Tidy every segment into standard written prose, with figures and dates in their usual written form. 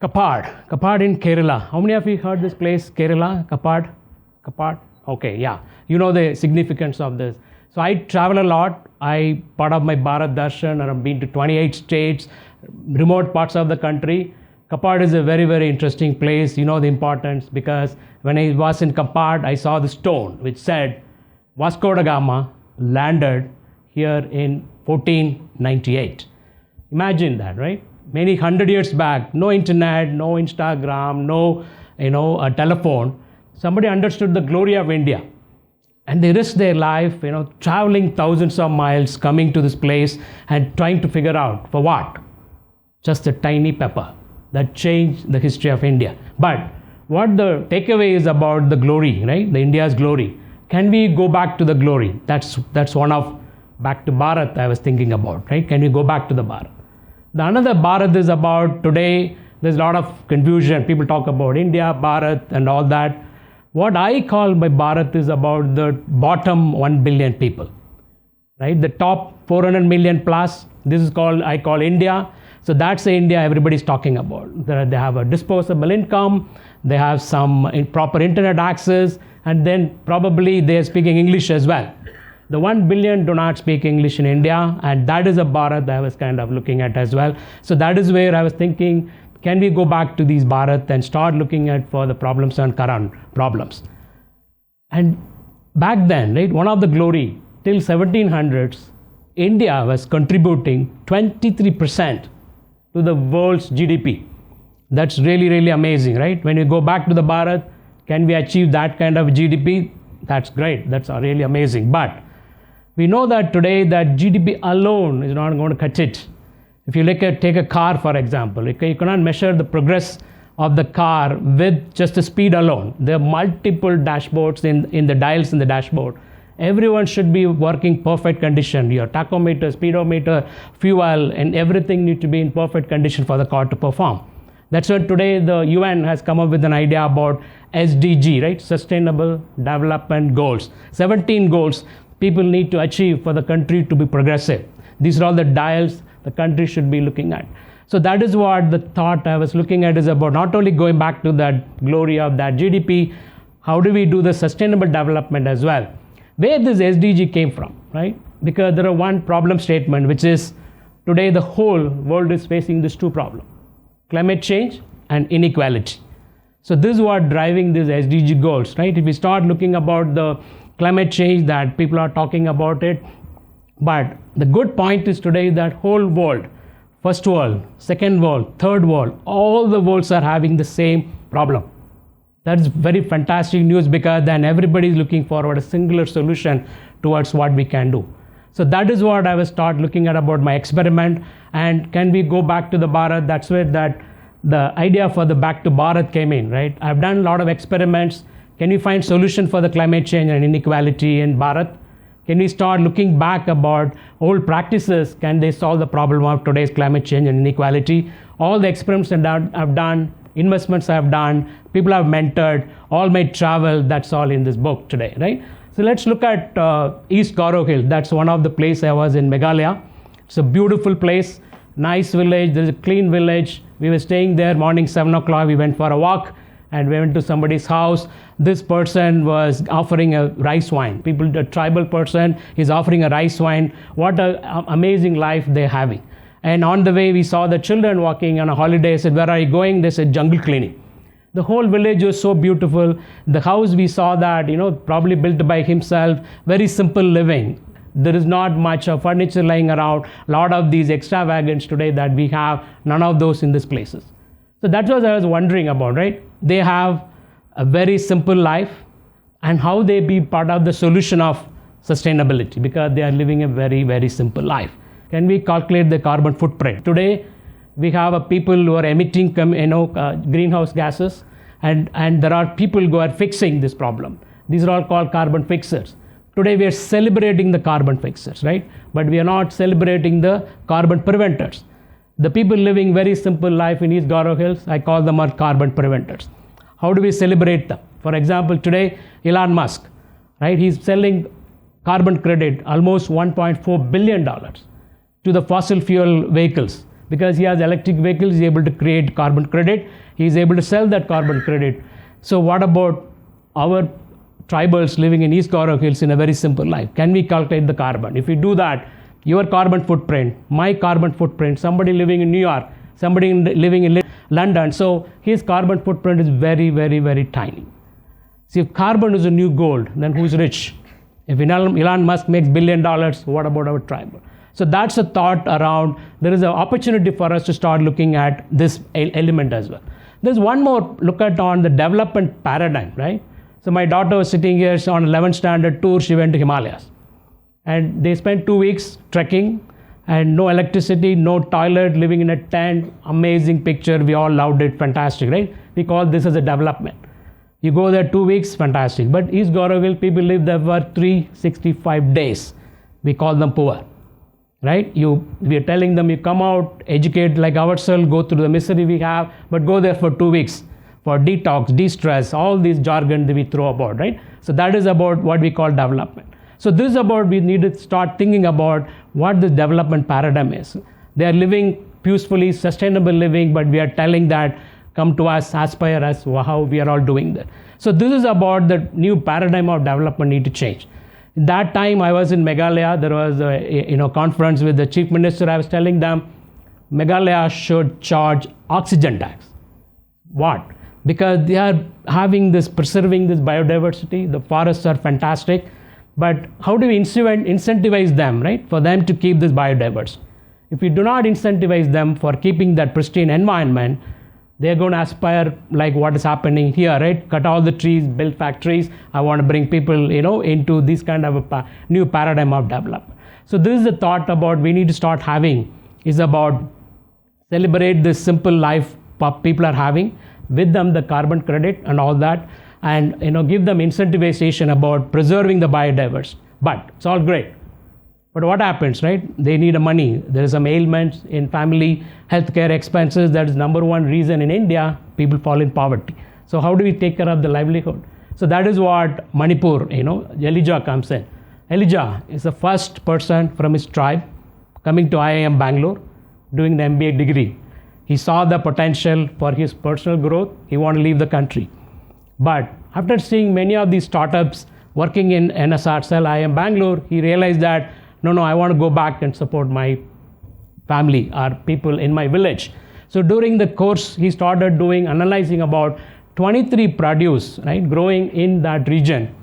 Kappad in Kerala. How many of you heard this place, Kerala, Kappad? Kappad? Okay, yeah. You know the significance of this. So I travel a lot. I part of my Bharat Darshan, and I've been to 28 states, remote parts of the country. Kappad is a very, very interesting place. You know the importance, because when I was in Kappad, I saw the stone which said Vasco da Gama landed here in 1498. Imagine that, right? Many 100 years back, no internet, no Instagram, no a telephone. Somebody understood the glory of India, and they risked their life, traveling thousands of miles, coming to this place and trying to figure out for what? Just a tiny pepper that changed the history of India. But what the takeaway is about the glory, right? The India's glory. Can we go back to the glory? That's one of back to Bharat I was thinking about, right? Can we go back to the Bharat? The another Bharat is about today. There's a lot of confusion. People talk about India, Bharat, and all that. What I call by Bharat is about the bottom 1 billion people, right? The top 400 million plus. This is I call India. So that's the India everybody's talking about. They have a disposable income. They have some proper internet access, and then probably they're speaking English as well. The 1 billion do not speak English in India, and that is a Bharat I was kind of looking at as well. So that is where I was thinking, can we go back to these Bharat and start looking at for the problems and current problems? And back then, right, one of the glory, till 1700s, India was contributing 23% to the world's GDP. That's really, really amazing, right? When you go back to the Bharat, can we achieve that kind of GDP? That's great. That's really amazing. But we know that today that GDP alone is not going to cut it. If you take a car, for example, you cannot measure the progress of the car with just the speed alone. There are multiple dashboards in the dials in the dashboard. Everyone should be working perfect condition. Your tachometer, speedometer, fuel, and everything need to be in perfect condition for the car to perform. That's why today the UN has come up with an idea about SDG, right? Sustainable Development Goals. 17 goals people need to achieve for the country to be progressive. These are all the dials the country should be looking at. So that is what the thought I was looking at is about, not only going back to that glory of that GDP, how do we do the sustainable development as well? Where this SDG came from, right? Because there are one problem statement, which is today the whole world is facing these two problems, climate change and inequality. So this is what driving these SDG goals, right? If we start looking about the climate change, that people are talking about it, but the good point is today that whole world, first world, second world, third world, all the worlds are having the same problem. That's very fantastic news, because then everybody is looking forward a singular solution towards what we can do. So that is what I will start looking at about my experiment. And can we go back to the Bharat? That's where the idea for the back to Bharat came in, right? I've done a lot of experiments. Can we find solution for the climate change and inequality in Bharat? Can we start looking back about old practices? Can they solve the problem of today's climate change and inequality? All the experiments that I've done, investments I've done, people I've mentored, all my travel, that's all in this book today, right? So let's look at East Garo Hill. That's one of the places I was in Meghalaya. It's a beautiful place, nice village, there's a clean village. We were staying there, morning 7 o'clock, we went for a walk and we went to somebody's house. This person was offering a rice wine. A tribal person is offering a rice wine. What an amazing life they're having. And on the way, we saw the children walking on a holiday. I said, where are you going? They said, jungle cleaning. The whole village was so beautiful. The house, we saw that, probably built by himself, very simple living. There is not much of furniture lying around. A lot of these extravagance today that we have, none of those in these places. So that's what I was wondering about, right? They have a very simple life, and how they be part of the solution of sustainability, because they are living a very, very simple life. Can we calculate the carbon footprint? Today, we have a people who are emitting greenhouse gases, and there are people who are fixing this problem. These are all called carbon fixers. Today, we are celebrating the carbon fixers, right? But we are not celebrating the carbon preventers. The people living very simple life in East Garo Hills, I call them our carbon preventers. How do we celebrate them? For example, today, Elon Musk, right? He's selling carbon credit, almost $1.4 billion to the fossil fuel vehicles. because he has electric vehicles, he's able to create carbon credit, he's able to sell that carbon credit. So what about our tribals living in East Gaurav Hills in a very simple life? Can we calculate the carbon? If we do that, your carbon footprint, my carbon footprint, somebody living in New York, somebody living in London, so his carbon footprint is very, very, very tiny. See, if carbon is a new gold, then who's rich? If Elon Musk makes $1 billion, what about our tribe? So that's a thought around, there is an opportunity for us to start looking at this element as well. There's one more look at on the development paradigm, right? So my daughter was sitting here on 11th standard tour, she went to Himalayas. And they spent 2 weeks trekking and no electricity, no toilet, living in a tent, amazing picture, we all loved it, fantastic, right? We call this as a development. You go there 2 weeks, fantastic. But East Gauraville, people live there for 365 days. We call them poor, right? We are telling them, you come out, educate like ourselves, go through the misery we have, but go there for 2 weeks for detox, de-stress, all these jargon that we throw about, right? So that is about what we call development. So this is about, we need to start thinking about what the development paradigm is. They are living peacefully, sustainable living, but we are telling that, come to us, aspire us, how we are all doing that. So this is about the new paradigm of development need to change. In that time, I was in Meghalaya, there was a conference with the chief minister, I was telling them, Meghalaya should charge oxygen tax. What? Because they are having this, preserving this biodiversity, the forests are fantastic, but how do we incentivize them, right, for them to keep this biodiversity? If we do not incentivize them for keeping that pristine environment, they're going to aspire like what is happening here, right? Cut all the trees, build factories. I want to bring people, into this kind of a new paradigm of development. So this is the thought about we need to start having, is about celebrate this simple life people are having, with them the carbon credit and all that, and give them incentivization about preserving the biodiversity. But it's all great. But what happens, right? They need money. There is some ailments in family, healthcare expenses. That is number one reason in India, people fall in poverty. So how do we take care of the livelihood? So that is what Manipur, Elijah comes in. Elijah is the first person from his tribe coming to IIM Bangalore, doing the MBA degree. He saw the potential for his personal growth. He wanted to leave the country. But after seeing many of these startups working in NSR Cell, IIM Bangalore, he realized that, no, I want to go back and support my family or people in my village. So during the course, he started analyzing about 23 produce, right, growing in that region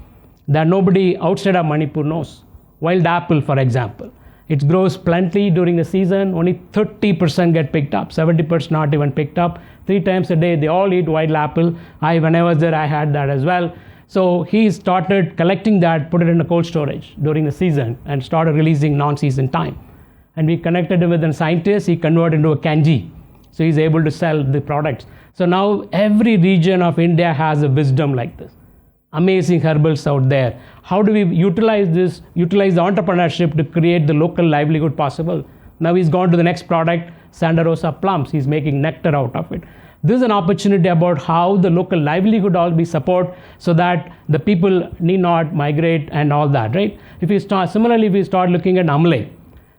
that nobody outside of Manipur knows. Wild apple, for example. It grows plenty during the season, only 30% get picked up, 70% not even picked up. 3 times a day, they all eat wild apple. When I was there, I had that as well. So he started collecting that, put it in a cold storage during the season, and started releasing non-season time. And we connected him with a scientist. He converted into a kanji. So he's able to sell the products. So now every region of India has a wisdom like this. Amazing herbals out there. How do we utilize the entrepreneurship to create the local livelihood possible? Now he's gone to the next product, Santa Rosa plums. He's making nectar out of it. This is an opportunity about how the local livelihood all be support so that the people need not migrate and all that, right? Similarly, if we start looking at Amle.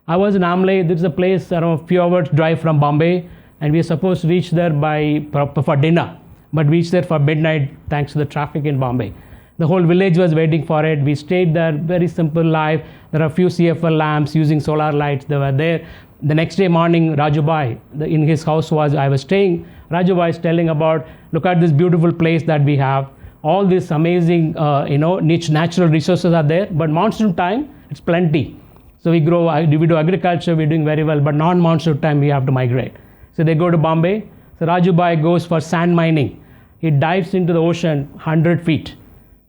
I was in Amle. This is a place around a few hours drive from Bombay, and we are supposed to reach there for dinner, but reached there for midnight thanks to the traffic in Bombay. The whole village was waiting for it. We stayed there, very simple life. There are a few CFL lamps using solar lights. They were there. The next day morning, Rajubai, in his house I was staying. Rajubai is telling about, look at this beautiful place that we have. All these amazing, niche natural resources are there. But monsoon time, it's plenty. So we do agriculture, we're doing very well. But non-monsoon time, we have to migrate. So they go to Bombay. So Rajubai goes for sand mining. He dives into the ocean 100 feet.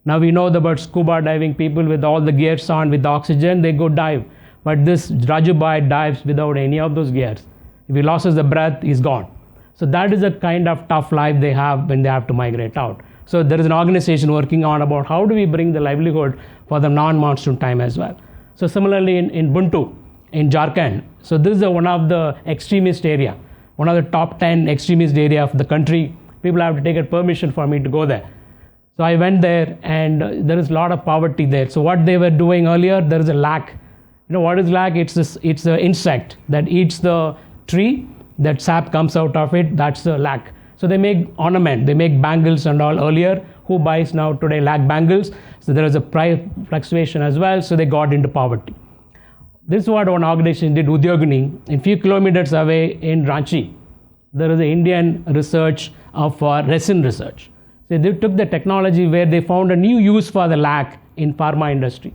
Now we know about scuba diving people with all the gears on, with the oxygen, they go dive. But this Rajubai dives without any of those gears. If he loses the breath, he's gone. So that is a kind of tough life they have when they have to migrate out. So there is an organization working on about how do we bring the livelihood for the non-monsoon time as well. So similarly in Buntu, in Jharkhand, so this is one of the extremist area, one of the top 10 extremist area of the country. People have to take a permission for me to go there. So I went there, and there is a lot of poverty there. So what they were doing earlier, there is a lac. What is lac? It's an insect that eats the tree that sap comes out of it, that's the lac. So they make ornament, they make bangles and all earlier. Who buys now today lac bangles? So there is a price fluctuation as well, so they got into poverty. This is what one organization did, Udyogini. A few kilometers away in Ranchi, there is an Indian research of resin research. So they took the technology where they found a new use for the lac in pharma industry.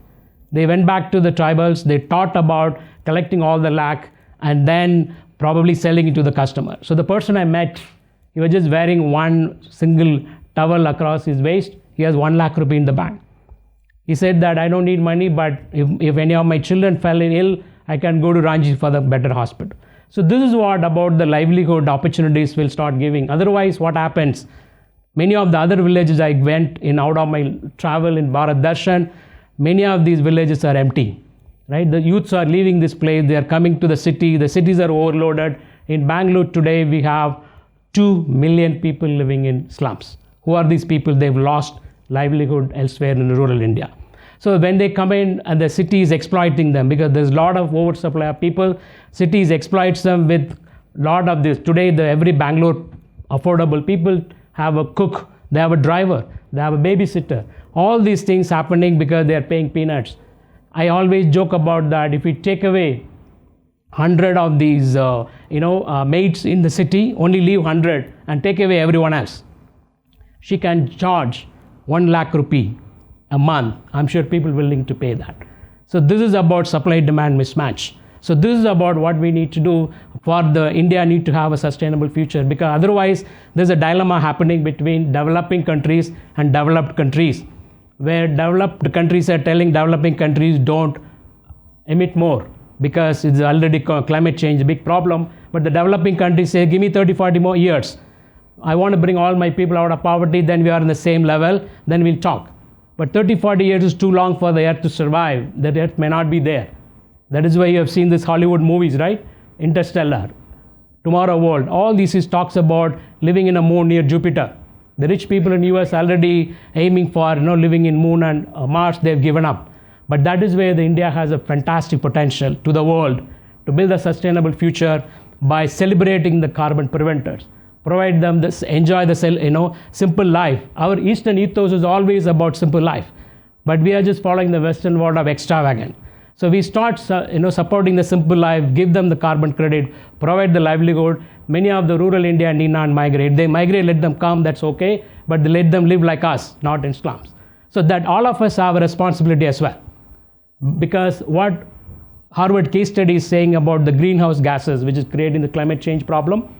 They went back to the tribals, they taught about collecting all the lac and then probably selling it to the customer. So the person I met, he was just wearing one single towel across his waist. He has 1 lakh rupee in the bank. He said that I don't need money, but if any of my children fell ill, I can go to Ranchi for the better hospital. So this is what about the livelihood opportunities will start giving. Otherwise, what happens? Many of the other villages I went in out of my travel in Bharat Darshan, many of these villages are empty, right? The youths are leaving this place, they are coming to the city, the cities are overloaded. In Bangalore today, we have 2 million people living in slums. Who are these people? They've lost livelihood elsewhere in rural India. So when they come in and the city is exploiting them because there's a lot of oversupply of people, cities exploits them with a lot of this. Today, every Bangalore affordable people have a cook, they have a driver, they have a babysitter. All these things happening because they are paying peanuts. I always joke about that. If we take away 100 of these, maids in the city, only leave 100 and take away everyone else, she can charge 1 lakh rupee a month. I'm sure people are willing to pay that. So this is about supply-demand mismatch. So this is about what we need to do for the India need to have a sustainable future, because otherwise there's a dilemma happening between developing countries and developed countries, where developed countries are telling developing countries don't emit more because it's already climate change a big problem, but the developing countries say give me 30-40 more years. I want to bring all my people out of poverty, then we are in the same level, then we'll talk. But 30-40 years is too long for the earth to survive. The earth may not be there. That is why you have seen these Hollywood movies, right? Interstellar, Tomorrow World, all this is talks about living in a moon near Jupiter. The rich people in US already aiming for living in moon and Mars, they've given up. But that is where the India has a fantastic potential to the world to build a sustainable future by celebrating the carbon preventers. Provide them this, enjoy the simple life. Our Eastern ethos is always about simple life, but we are just following the Western world of extravagant. So we start supporting the simple life, give them the carbon credit, provide the livelihood. Many of the rural India need not migrate. They migrate, let them come, that's okay, but they let them live like us, not in slums. So that all of us have a responsibility as well. Because what Harvard case study is saying about the greenhouse gases, which is creating the climate change problem,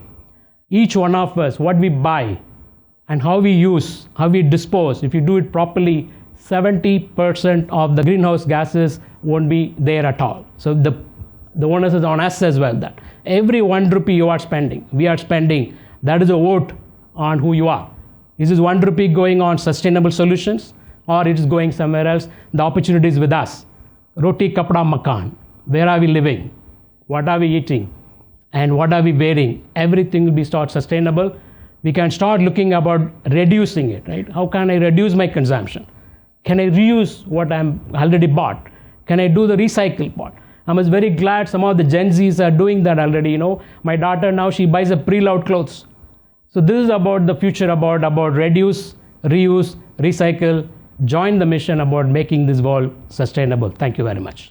each one of us, what we buy and how we use, how we dispose, if you do it properly, 70% of the greenhouse gases won't be there at all. So the onus is on us as well, that every 1 rupee you are spending, we are spending, that is a vote on who you are. Is this 1 rupee going on sustainable solutions or it is going somewhere else? The opportunity is with us. Roti, kapda, makan. Where are we living? What are we eating? And what are we wearing? Everything will be start sustainable. We can start looking about reducing it, right? How can I reduce my consumption? Can I reuse what I'm already bought? Can I do the recycle part? I was very glad some of the Gen Zs are doing that already. My daughter now, she buys a pre-loved clothes. So this is about the future, about reduce, reuse, recycle, join the mission about making this world sustainable. Thank you very much.